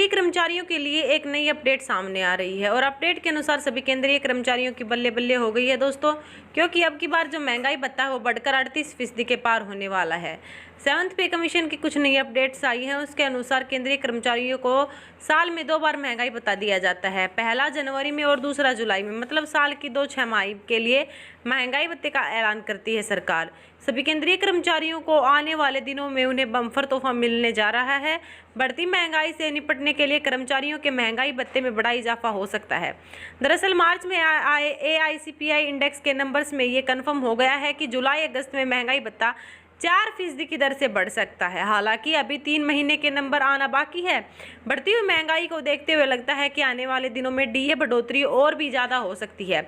केंद्रीय कर्मचारियों के लिए एक नई अपडेट सामने आ रही है और अपडेट के अनुसार सभी केंद्रीय कर्मचारियों की बल्ले बल्ले हो गई है दोस्तों, क्योंकि अब की बार जो महंगाई भत्ता है वो बढ़कर 38% के पार होने वाला है। 7th पे कमीशन की कुछ नई अपडेट्स आई हैं। उसके अनुसार केंद्रीय कर्मचारियों को साल में 2 बार महंगाई भत्ता दिया जाता है, पहला जनवरी में और दूसरा जुलाई में, मतलब साल की 2 छमाही के लिए महंगाई भत्ते का ऐलान करती है सरकार। सभी केंद्रीय कर्मचारियों को आने वाले दिनों में उन्हें बम्पर तोहफा मिलने जा रहा है। बढ़ती महंगाई से निपटने के लिए कर्मचारियों के महंगाई भत्ते में बड़ा इजाफा हो सकता है। दरअसल मार्च में आए AICPI इंडेक्स के नंबर्स में ये कन्फर्म हो गया है कि जुलाई अगस्त में महंगाई भत्ता 4% की दर से बढ़ सकता है। हालांकि अभी 3 महीने के नंबर आना बाकी है। बढ़ती हुई महंगाई को देखते हुए लगता है कि आने वाले दिनों में DA बढ़ोतरी और भी ज़्यादा हो सकती है।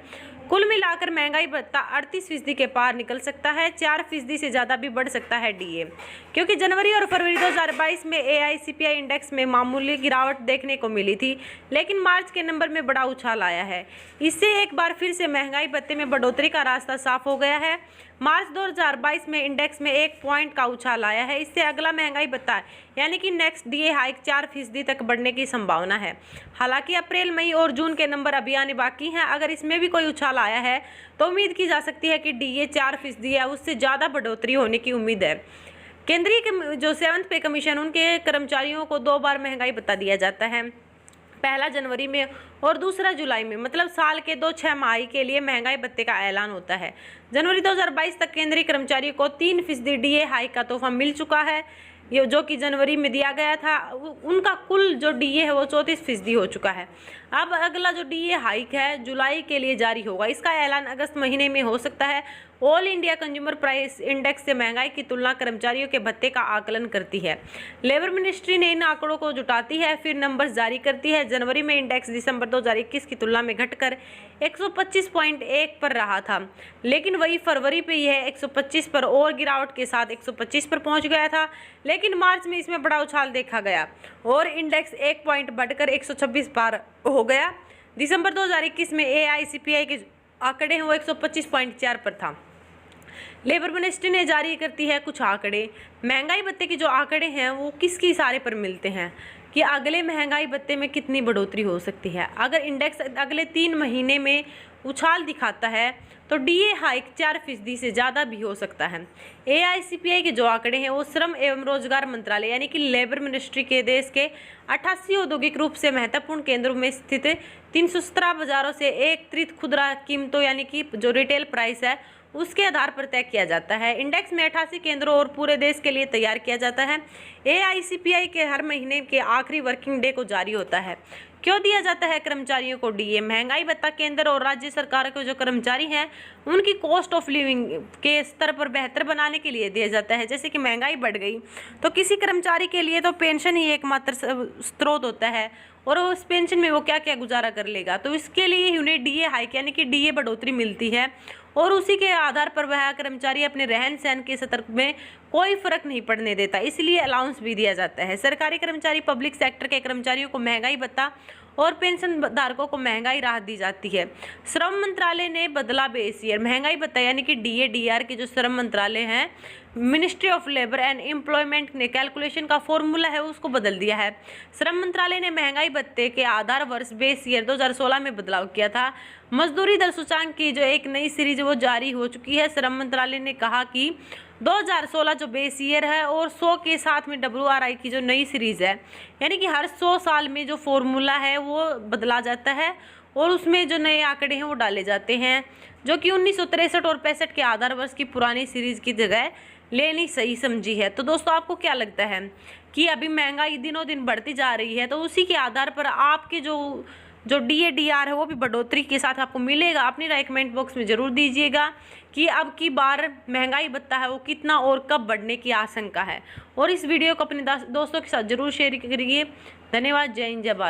कुल मिलाकर महंगाई भत्ता 38% के पार निकल सकता है, 4% से ज़्यादा भी बढ़ सकता है DA, क्योंकि जनवरी और फरवरी 2022 में AICPI इंडेक्स में मामूली गिरावट देखने को मिली थी, लेकिन मार्च के नंबर में बड़ा उछाल आया है। इससे एक बार फिर से महंगाई भत्ते में बढ़ोतरी का रास्ता साफ हो गया है। मार्च 2022 में इंडेक्स में 1 पॉइंट का उछाल आया है। इससे अगला महंगाई भत्ता यानी कि नेक्स्ट DA हाइक 4% तक बढ़ने की संभावना है। हालांकि अप्रैल, मई और जून के नंबर अभी आने बाकी हैं। अगर इसमें भी कोई उछाल आया है तो उम्मीद की जा सकती है कि DA 4% या उससे ज़्यादा बढ़ोतरी होने की उम्मीद है। केंद्रीय जो 7th पे कमीशन, उनके कर्मचारियों को 2 बार महंगाई भत्ता दिया जाता है, पहला जनवरी में और दूसरा जुलाई में, मतलब साल के 2 छमाही के लिए महंगाई भत्ते का ऐलान होता है। जनवरी 2022 तक केंद्रीय कर्मचारियों को 3% DA हाइक का तोहफा मिल चुका है, ये जो कि जनवरी में दिया गया था। उनका कुल जो DA है वो 34% हो चुका है। अब अगला जो DA हाइक है जुलाई के लिए जारी होगा। इसका ऐलान अगस्त महीने में हो सकता है। All India consumer price index से महंगाई की तुलना कर्मचारियों के भत्ते का आकलन करती है। लेबर मिनिस्ट्री ने इन आंकड़ों को जुटाती है, फिर नंबर्स जारी करती है। जनवरी में इंडेक्स दिसंबर 2021 की तुलना में घटकर 125.1 पर रहा था, लेकिन वही फरवरी पे यह 125 पर और गिरावट के साथ 125 पर पहुंच गया था। लेकिन मार्च में इसमें बड़ा उछाल देखा गया और इंडेक्स 1 पॉइंट बढ़कर 126 पार हो गया। दिसंबर 2021 में AICPI के आंकड़े हैं वो 125.4 पर था। लेबर मिनिस्ट्री ने जारी करती है कुछ आंकड़े। महंगाई भत्ते के जो आंकड़े हैं वो किसके इशारे पर मिलते हैं कि अगले महंगाई भत्ते में कितनी बढ़ोतरी हो सकती है। अगर इंडेक्स अगले 3 महीने में उछाल दिखाता है तो DA हाइक 4% से ज़्यादा भी हो सकता है। AICPI के जो आंकड़े हैं वो श्रम एवं रोजगार मंत्रालय यानी कि लेबर मिनिस्ट्री के देश के 88 औद्योगिक रूप से महत्वपूर्ण केंद्रों में स्थित 317 बाजारों से एकत्रित खुदरा कीमतों यानी कि जो रिटेल प्राइस है उसके आधार पर तय किया जाता है। इंडेक्स में 88 केंद्रों और पूरे देश के लिए तैयार किया जाता है। AICPI के हर महीने के आखिरी वर्किंग डे को जारी होता है। क्यों दिया जाता है कर्मचारियों को DA? महंगाई भत्ता केंद्र और राज्य सरकार के जो कर्मचारी हैं उनकी कॉस्ट ऑफ लिविंग के स्तर पर बेहतर बनाने के लिए दिया जाता है। जैसे कि महंगाई बढ़ गई तो किसी कर्मचारी के लिए तो पेंशन ही एकमात्र स्रोत होता है और उस पेंशन में वो क्या क्या गुजारा कर लेगा, तो इसके लिए उन्हें DA हाइक यानी कि DA बढ़ोतरी मिलती है और उसी के आधार पर वह कर्मचारी अपने रहन सहन के स्तर में कोई फर्क नहीं पड़ने देता, इसलिए अलाउंस भी दिया जाता है। सरकारी कर्मचारी, पब्लिक सेक्टर के कर्मचारियों को महंगाई भत्ता और पेंशन धारकों को महंगाई राहत दी जाती है। श्रम मंत्रालय ने बदला बेस ईयर महंगाई भत्ता यानी कि DA DR के जो श्रम मंत्रालय हैं, ministry of labour and employment ने कैलकुलेशन का फॉर्मूला है उसको बदल दिया है। श्रम मंत्रालय ने महंगाई भत्ते के आधार वर्ष बेस ईयर 2016 में बदलाव किया था। मजदूरी दर सूचांक की जो एक नई सीरीज वो जारी हो चुकी है। श्रम मंत्रालय ने कहा कि 2016 जो बेस ईयर है और 100 के साथ में WRI की जो नई सीरीज है, यानी कि हर 100 साल में जो फॉर्मूला है वो बदला जाता है और उसमें जो नए आंकड़े हैं वो डाले जाते हैं, जो कि 1963 और 65 के आधार वर्ष की पुरानी सीरीज की जगह लेनी सही समझी है। तो दोस्तों आपको क्या लगता है कि अभी महंगाई दिनों दिन बढ़ती जा रही है, तो उसी के आधार पर आपके जो DA DR है वो भी बढ़ोतरी के साथ आपको मिलेगा? अपनी राय कमेंट बॉक्स में ज़रूर दीजिएगा कि अब की बार महंगाई भत्ता है वो कितना और कब बढ़ने की आशंका है, और इस वीडियो को अपने दोस्तों के साथ जरूर शेयर करिए। धन्यवाद। जय हिंद, जय भारत।